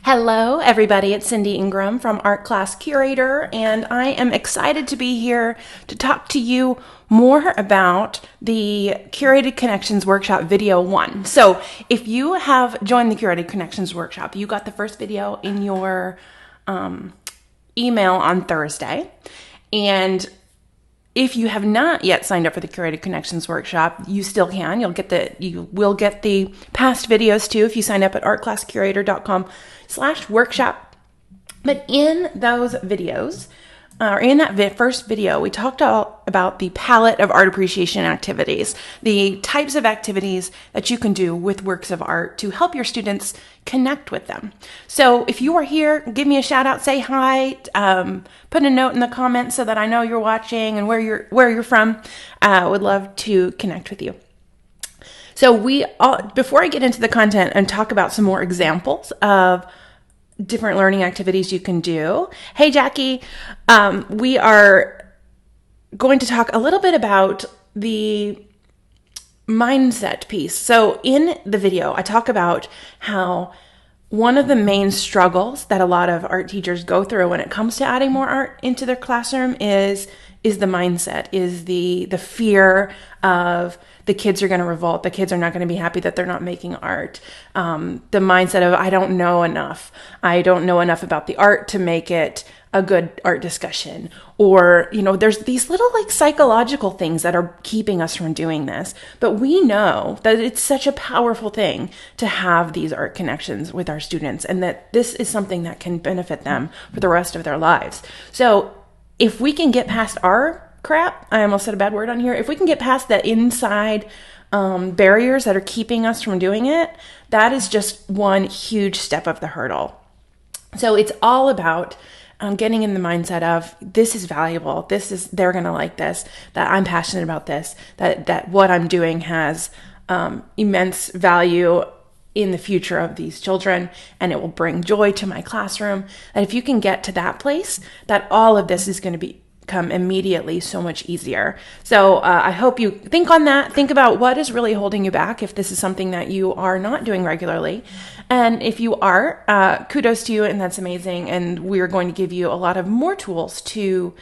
Hello, everybody. It's Cindy Ingram from Art Class Curator, and I am excited to be here to talk to you more about the Curated Connections Workshop Video 1. So if you have joined the Curated Connections Workshop, you got the first video in your email on Thursday. And if you have not yet signed up for the Curated Connections Workshop, you still can. You will get the past videos too if you sign up at artclasscurator.com/workshop. But in those videos, or in that first video, we talked all about the palette of art appreciation activities, the types of activities that you can do with works of art to help your students connect with them. So if you are here, give me a shout out, say hi, put a note in the comments so that I know you're watching and where you're from. I would love to connect with you. So before I get into the content and talk about some more examples of different learning activities you can do. Hey, Jackie, we are going to talk a little bit about the mindset piece. So in the video, I talk about how one of the main struggles that a lot of art teachers go through when it comes to adding more art into their classroom is the mindset, is the fear of the kids are going to revolt. The kids are not going to be happy that they're not making art. The mindset of, I don't know enough. I don't know enough about the art to make it a good art discussion. Or, there's these little psychological things that are keeping us from doing this. But we know that it's such a powerful thing to have these art connections with our students, and that this is something that can benefit them for the rest of their lives. So if we can get past our crap, I almost said a bad word on here. If we can get past that inside barriers that are keeping us from doing it, that is just one huge step of the hurdle. So it's all about getting in the mindset of, this is valuable. They're going to like this, that I'm passionate about this, that what I'm doing has immense value in the future of these children, and it will bring joy to my classroom. And if you can get to that place, that all of this is going to become immediately so much easier. So I hope you think on that. Think about what is really holding you back if this is something that you are not doing regularly. And if you are, kudos to you, and that's amazing. And we're going to give you a lot of more tools to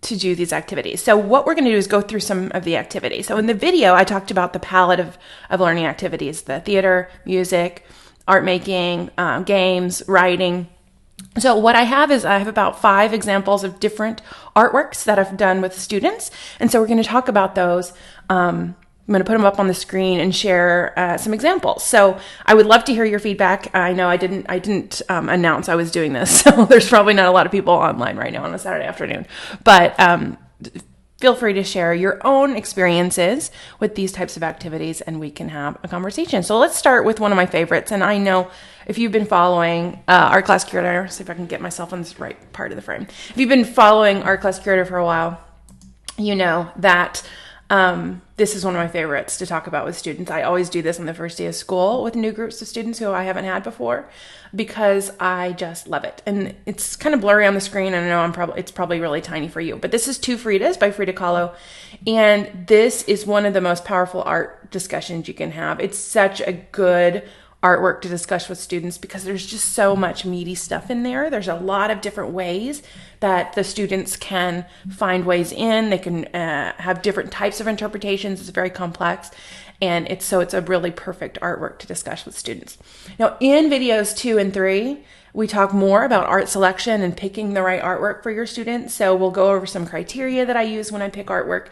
do these activities. So what we're going to do is go through some of the activities. So in the video, I talked about the palette of learning activities: the theater, music, art making, games, writing. So what I have about 5 examples of different artworks that I've done with students. And so we're going to talk about those. I'm going to put them up on the screen and share some examples. So I would love to hear your feedback. I know I didn't announce I was doing this, so there's probably not a lot of people online right now on a Saturday afternoon. But feel free to share your own experiences with these types of activities, and we can have a conversation. So let's start with one of my favorites. And I know if you've been following Art Class Curator, see if I can get myself on this right part of the frame. If you've been following Art Class Curator for a while, you know that this is one of my favorites to talk about with students. I always do this on the first day of school with new groups of students who I haven't had before, because I just love it. And it's kind of blurry on the screen. I know it's probably really tiny for you, but this is Two Fridas by Frida Kahlo. And this is one of the most powerful art discussions you can have. It's such a good artwork to discuss with students because there's just so much meaty stuff in there. There's a lot of different ways that the students can find ways in. They can have different types of interpretations. It's very complex. And it's a really perfect artwork to discuss with students. Now, in videos 2 and 3, we talk more about art selection and picking the right artwork for your students. So we'll go over some criteria that I use when I pick artwork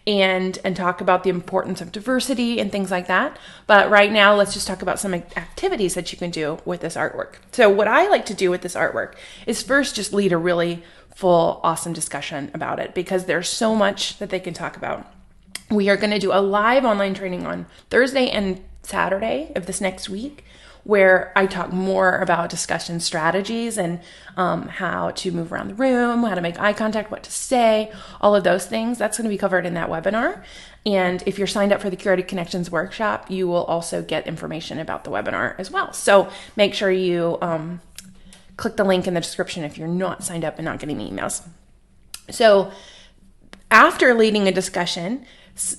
and talk about the importance of diversity and things like that. But right now, let's just talk about some activities that you can do with this artwork. So what I like to do with this artwork is first just lead a really full, awesome discussion about it, because there's so much that they can talk about. We are going to do a live online training on Thursday and Saturday of this next week, where I talk more about discussion strategies and how to move around the room, how to make eye contact, what to say, all of those things. That's going to be covered in that webinar. And if you're signed up for the Curated Connections Workshop, you will also get information about the webinar as well. So make sure you click the link in the description if you're not signed up and not getting the emails. So after leading a discussion,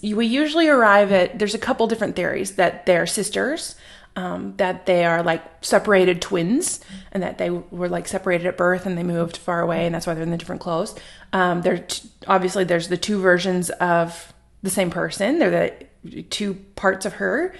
we usually arrive at, there's a couple different theories, that they're sisters, that they are like separated twins, and that they were like separated at birth and they moved far away, and that's why they're in the different clothes. Obviously there's the two versions of the same person. They're the two parts of her.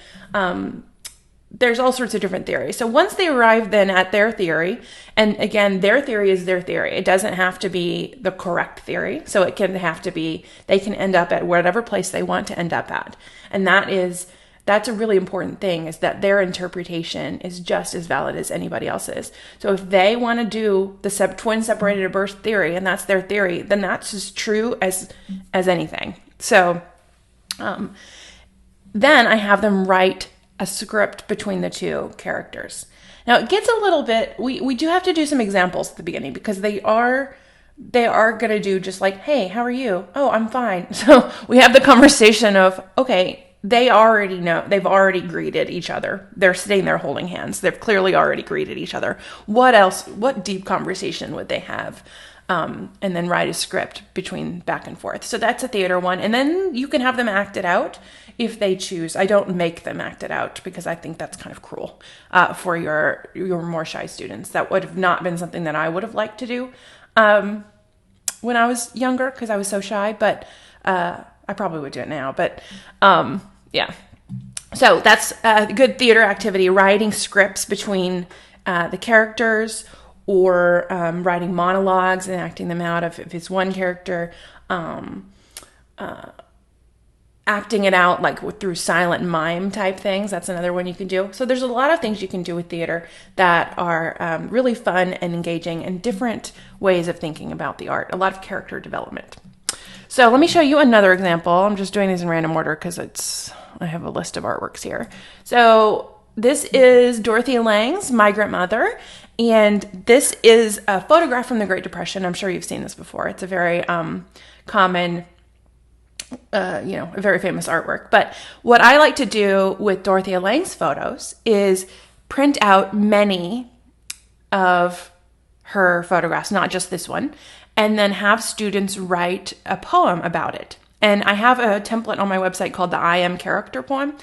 There's all sorts of different theories. So once they arrive then at their theory, and again, their theory is their theory. It doesn't have to be the correct theory. So it can have to be, they can end up at whatever place they want to end up at. And that's a really important thing, is that their interpretation is just as valid as anybody else's. So if they want to do the twin separated at birth theory, and that's their theory, then that's as true as anything. So then I have them write a script between the two characters. Now it gets a little bit, we do have to do some examples at the beginning, because they are going to do just like, hey, how are you? Oh, I'm fine. So we have the conversation of, okay, they already know, they've already greeted each other. They're sitting there holding hands. They've clearly already greeted each other. What else, what deep conversation would they have? And then write a script between back and forth. So that's a theater one. And then you can have them act it out if they choose. I don't make them act it out, because I think that's kind of cruel for your more shy students. That would have not been something that I would have liked to do when I was younger, because I was so shy. But I probably would do it now. But yeah. So that's a good theater activity, writing scripts between the characters, or writing monologues and acting them out if it's one character, acting it out like through silent mime type things. That's another one you can do. So there's a lot of things you can do with theater that are really fun and engaging, and different ways of thinking about the art, a lot of character development. So let me show you another example. I'm just doing these in random order because I have a list of artworks here. So this is Dorothea Lange's Migrant Mother, and this is a photograph from the Great Depression. I'm sure you've seen this before. It's a very common, a very famous artwork. But what I like to do with Dorothea Lange's photos is print out many of her photographs, not just this one, and then have students write a poem about it. And I have a template on my website called the I Am Character Poem.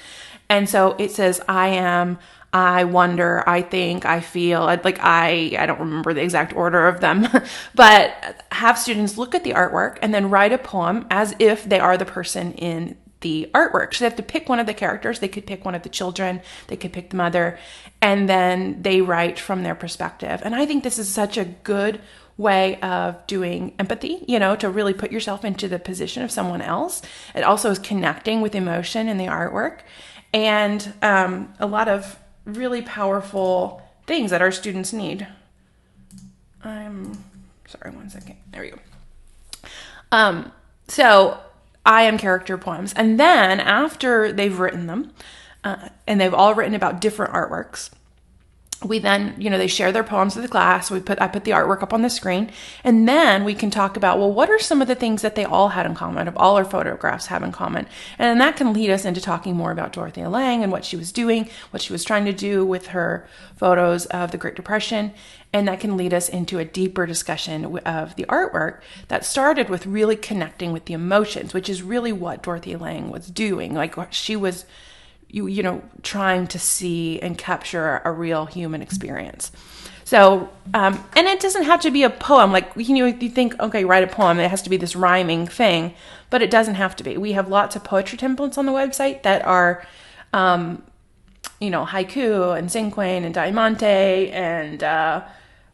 And so it says, I am, I wonder, I think, I feel, like I don't remember the exact order of them, but have students look at the artwork and then write a poem as if they are the person in the artwork. So they have to pick one of the characters. They could pick one of the children. They could pick the mother, and then they write from their perspective. And I think this is such a good way of doing empathy, to really put yourself into the position of someone else. It also is connecting with emotion in the artwork, and a lot of really powerful things that our students need. I'm sorry, one second. There we go. So I Am Character Poems. And then after they've written them, and they've all written about different artworks, we then, they share their poems with the class. I put the artwork up on the screen, and then we can talk about, well, what are some of the things that they all had in common, of all our photographs have in common? And then that can lead us into talking more about Dorothea Lange and what she was doing, what she was trying to do with her photos of the Great Depression. And that can lead us into a deeper discussion of the artwork that started with really connecting with the emotions, which is really what Dorothea Lange was doing. Like, she was trying to see and capture a real human experience. So, and it doesn't have to be a poem. Like, you think, okay, write a poem, it has to be this rhyming thing, but it doesn't have to be. We have lots of poetry templates on the website that are, haiku and cinquain and diamante, and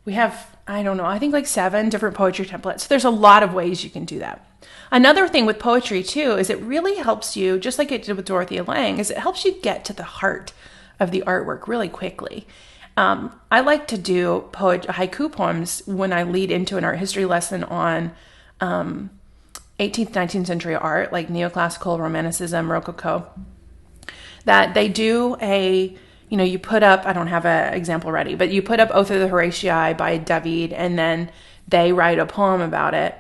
we have, I think like 7 different poetry templates. There's a lot of ways you can do that. Another thing with poetry too is it really helps you, just like it did with Dorothea Lange, is it helps you get to the heart of the artwork really quickly. I like to do haiku poems when I lead into an art history lesson on 18th, 19th century art, like neoclassical, romanticism, rococo, that they do you put up, I don't have an example ready, but you put up Oath of the Horatii by David, and then they write a poem about it,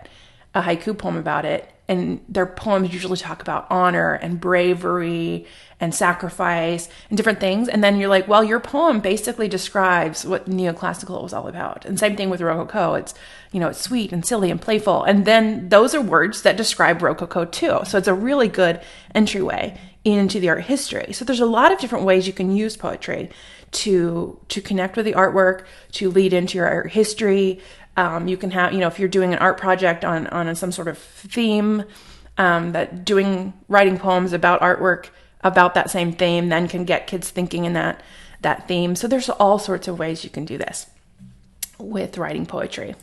a haiku poem about it, and their poems usually talk about honor and bravery and sacrifice and different things. And then you're like, well, your poem basically describes what neoclassical was all about. And same thing with Rococo. It's, it's sweet and silly and playful. And then those are words that describe Rococo too. So it's a really good entryway into the art history. So there's a lot of different ways you can use poetry to connect with the artwork, to lead into your art history. You can have, if you're doing an art project on some sort of theme, writing poems about artwork about that same theme then can get kids thinking in that theme. So there's all sorts of ways you can do this with writing poetry.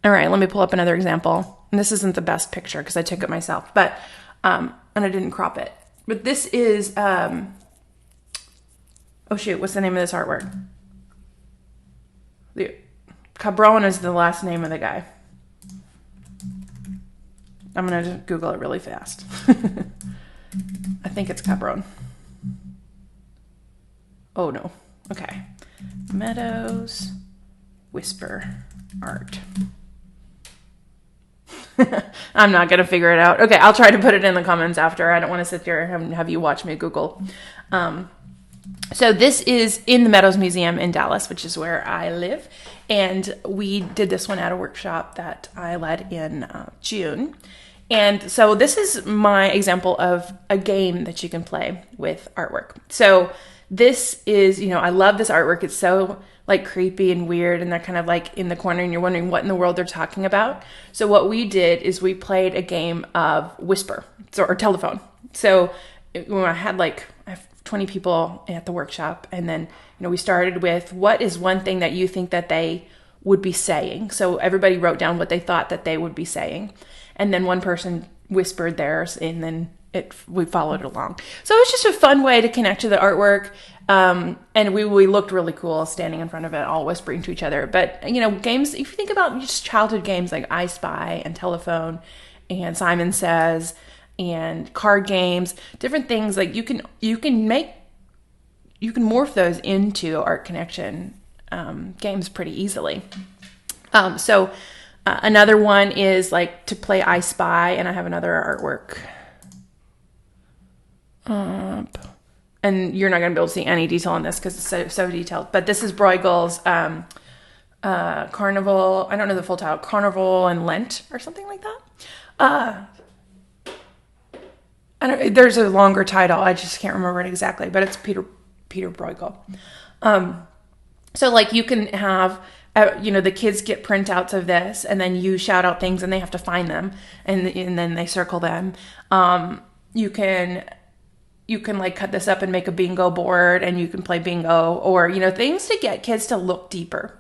All right, let me pull up another example. And this isn't the best picture because I took it myself, but and I didn't crop it. But this is what's the name of this artwork? Cabrona is the last name of the guy. I'm going to just Google it really fast. I think it's Cabrona. Oh, no. Okay. Meadows Whisper Art. I'm not going to figure it out. Okay, I'll try to put it in the comments after. I don't want to sit there and have you watch me Google. So this is in the Meadows Museum in Dallas, which is where I live. And we did this one at a workshop that I led in June. And so this is my example of a game that you can play with artwork. So this is, I love this artwork. It's so like creepy and weird, and they're kind of like in the corner and you're wondering what in the world they're talking about. So what we did is we played a game of whisper, or telephone. So when I have 20 people at the workshop, and then, we started with what is one thing that you think that they would be saying. So everybody wrote down what they thought that they would be saying. And then one person whispered theirs, and then we followed along. So it was just a fun way to connect to the artwork. And we looked really cool standing in front of it, all whispering to each other. But, games, if you think about just childhood games like I Spy and Telephone and Simon Says and card games, different things, like you can morph those into Art Connection games pretty easily. Another one is like to play I Spy, and I have another artwork. And you're not going to be able to see any detail on this because it's so detailed. But this is Bruegel's Carnival. I don't know the full title. Carnival and Lent or something like that. There's a longer title. I just can't remember it exactly. But it's Peter Bruegel. So like you can have, the kids get printouts of this, and then you shout out things, and they have to find them, and then they circle them. You can like cut this up and make a bingo board, and you can play bingo, or, things to get kids to look deeper.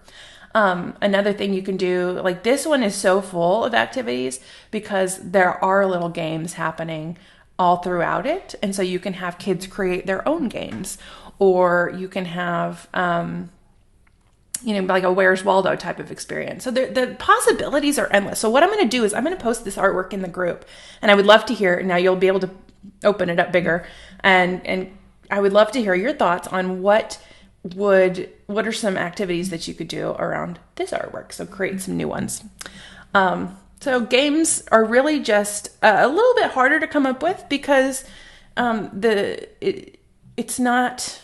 Another thing you can do, like this one is so full of activities because there are little games happening all throughout it. And so you can have kids create their own games, or you can have, like a Where's Waldo type of experience. So the possibilities are endless. So what I'm going to do is I'm going to post this artwork in the group, and I would love to hear, now you'll be able to open it up bigger, and I would love to hear your thoughts on what are some activities that you could do around this artwork. So create some new ones. So games are really just a little bit harder to come up with because it's not,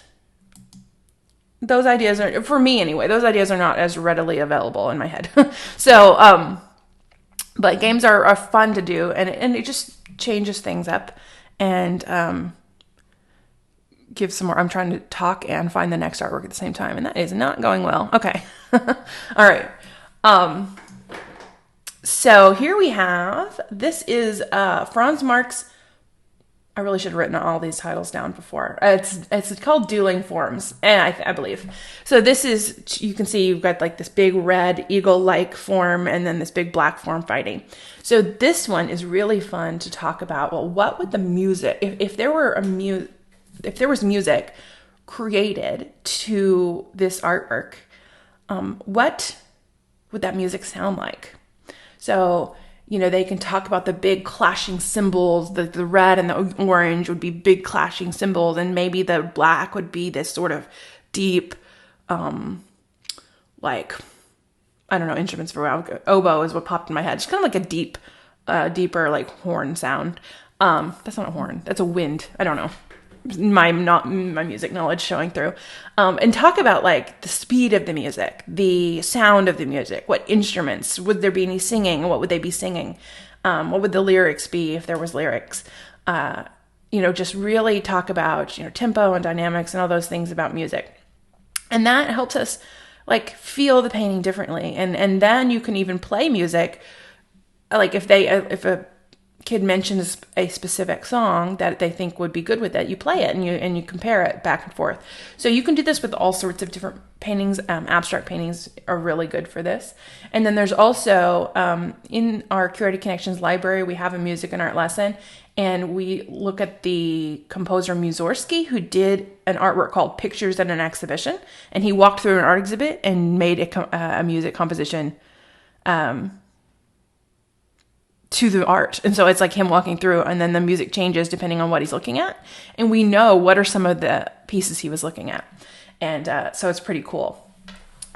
those ideas are, for me anyway, those ideas are not as readily available in my head. So, but games are fun to do, and it just changes things up and gives some more. I'm trying to talk and find the next artwork at the same time, and that is not going well. Okay. All right. So here we have, this is Franz Marc's, I really should have written all these titles down before. It's called Dueling Forms, and I believe. So this is, you can see you've got like this big red eagle-like form and then this big black form fighting. So this one is really fun to talk about. Well, what would the music, if there was music created to this artwork, what would that music sound like? So, they can talk about the big clashing cymbals, the red and the orange would be big clashing cymbals, and maybe the black would be this sort of deep, instruments for oboe is what popped in my head. It's kind of like a deeper like horn sound. That's not a horn. That's a wind. I don't know. My music knowledge showing through, and talk about like the speed of the music, the sound of the music, what instruments, would there be any singing? What would they be singing? What would the lyrics be if there was lyrics? just really talk about, tempo and dynamics and all those things about music. And that helps us like feel the painting differently. And then you can even play music. Like if a kid mentions a specific song that they think would be good with it, you play it and you compare it back and forth. So you can do this with all sorts of different paintings. Abstract paintings are really good for this. And then there's also, in our Curated Connections library, we have a music and art lesson, and we look at the composer Mussorgsky, who did an artwork called Pictures at an Exhibition, and he walked through an art exhibit and made a music composition to the art. And so it's like him walking through, and then the music changes depending on what he's looking at. And we know what are some of the pieces he was looking at. And so it's pretty cool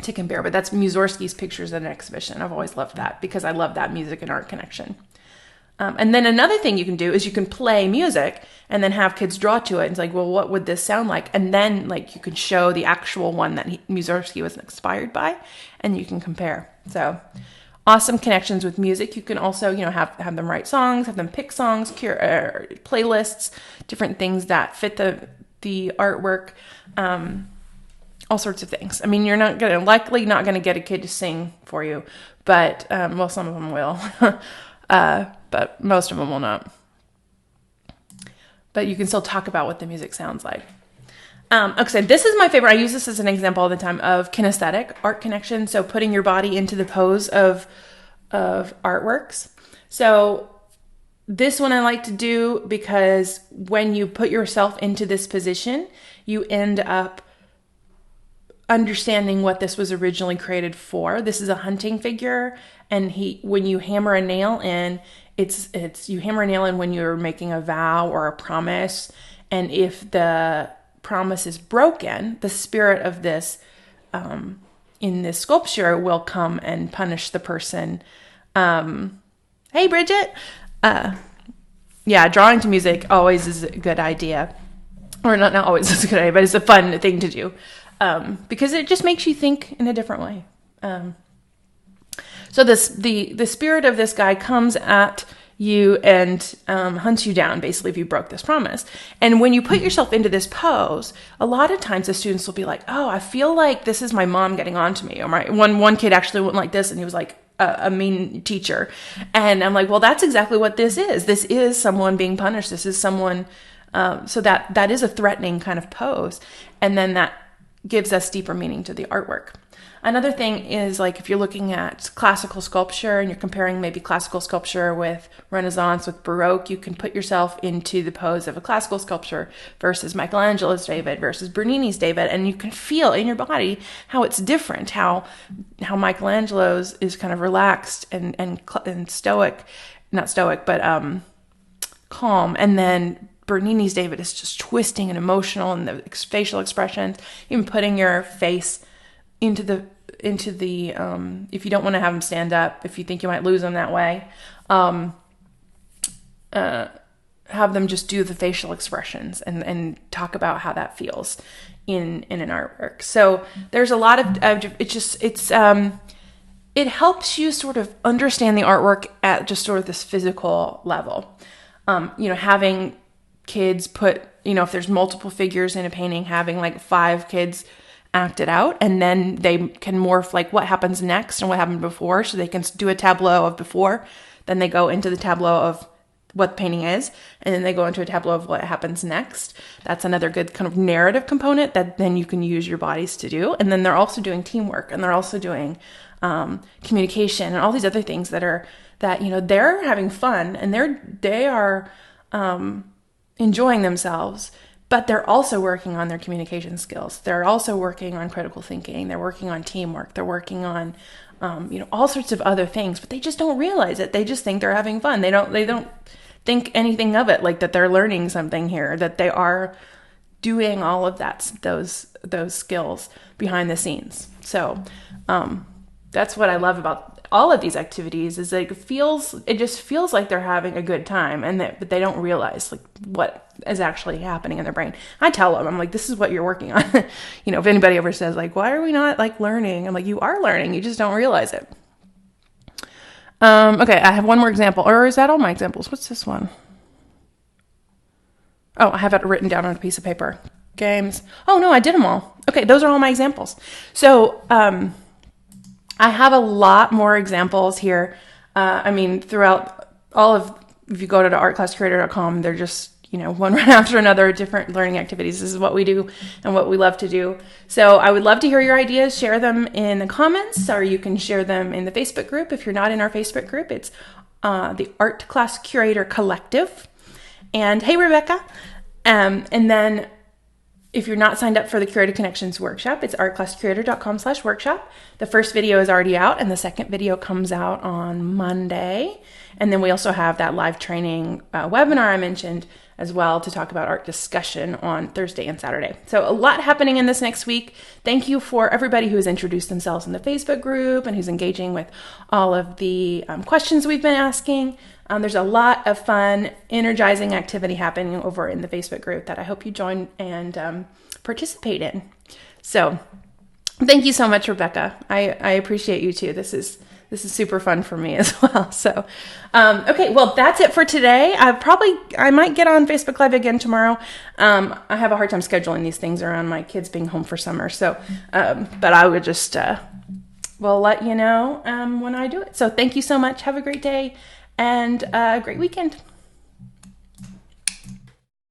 to compare. But that's Mussorgsky's Pictures at an Exhibition. I've always loved that because I love that music and art connection. And then another thing you can do is you can play music and then have kids draw to it. And it's like, well, what would this sound like? And then like you can show the actual one that Mussorgsky was inspired by, and you can compare. So awesome connections with music. You can also, have them write songs, have them pick songs, playlists, different things that fit the artwork, all sorts of things. I mean, you're likely not gonna get a kid to sing for you, but some of them will, but most of them will not. But you can still talk about what the music sounds like. Okay, this is my favorite. I use this as an example all the time of kinesthetic art connection. So putting your body into the pose of artworks. So this one I like to do because when you put yourself into this position, you end up understanding what this was originally created for. This is a hunting figure, and when you hammer a nail in, you hammer a nail in when you're making a vow or a promise, and if the promise is broken, the spirit of this in this sculpture will come and punish the person. Hey, Bridget. Drawing to music always is a good idea, or not always is a good idea, but it's a fun thing to do because it just makes you think in a different way. So the spirit of this guy comes at you and hunts you down, basically, if you broke this promise. And when you put yourself into this pose, a lot of times the students will be like, oh, I feel like this is my mom getting on to me. Or one kid actually went like this, and he was like a mean teacher. And I'm like, well, that's exactly what this is. This is someone being punished. This is someone, so that is a threatening kind of pose. And then that gives us deeper meaning to the artwork. Another thing is, like, if you're looking at classical sculpture and you're comparing maybe classical sculpture with Renaissance, with Baroque, you can put yourself into the pose of a classical sculpture versus Michelangelo's David versus Bernini's David, and you can feel in your body how it's different, how Michelangelo's is kind of relaxed and stoic, not stoic, but calm, and then Bernini's David is just twisting and emotional, and the facial expressions, even putting your face into the if you don't want to have them stand up, if you think you might lose them that way, have them just do the facial expressions and talk about how that feels in an artwork. So there's a lot of it helps you sort of understand the artwork at just sort of this physical level. Having kids put, if there's multiple figures in a painting, having like 5 kids act it out, and then they can morph like what happens next and what happened before, so they can do a tableau of before, then they go into the tableau of what the painting is, and then they go into a tableau of what happens next. That's another good kind of narrative component that then you can use your bodies to do. And then they're also doing teamwork, and they're also doing communication and all these other things that they're having fun, and they are enjoying themselves, but they're also working on their communication skills. They're also working on critical thinking. They're working on teamwork. They're working on, all sorts of other things, but they just don't realize it. They just think they're having fun. They don't think anything of it, like that they're learning something here, that they are doing all of those skills behind the scenes. So, that's what I love about all of these activities, is like it just feels like they're having a good time, but they don't realize like what is actually happening in their brain. I tell them, I'm like, this is what you're working on. If anybody ever says like, why are we not like learning? I'm like, you are learning, you just don't realize it. Okay, I have one more example, or is that all my examples? What's this one? Oh, I have it written down on a piece of paper. Games. Oh, no, I did them all. Okay, those are all my examples. So I have a lot more examples here. Throughout all of, if you go to artclasscurator.com, they're just, one right after another, different learning activities. This is what we do and what we love to do. So I would love to hear your ideas. Share them in the comments, or you can share them in the Facebook group. If you're not in our Facebook group, it's the Art Class Curator Collective. And hey, Rebecca. And then if you're not signed up for the Curated Connections Workshop, it's artclasscurator.com/workshop. The first video is already out, and the second video comes out on Monday. And then we also have that live training webinar I mentioned as well to talk about art discussion on Thursday and Saturday. So a lot happening in this next week. Thank you for everybody who has introduced themselves in the Facebook group and who's engaging with all of the questions we've been asking. There's a lot of fun, energizing activity happening over in the Facebook group that I hope you join and participate in. So thank you so much, Rebecca. I appreciate you too. This is super fun for me as well. So, okay, well, that's it for today. I might get on Facebook Live again tomorrow. I have a hard time scheduling these things around my kids being home for summer. So, but I would just, will let you know when I do it. So thank you so much. Have a great day and a great weekend.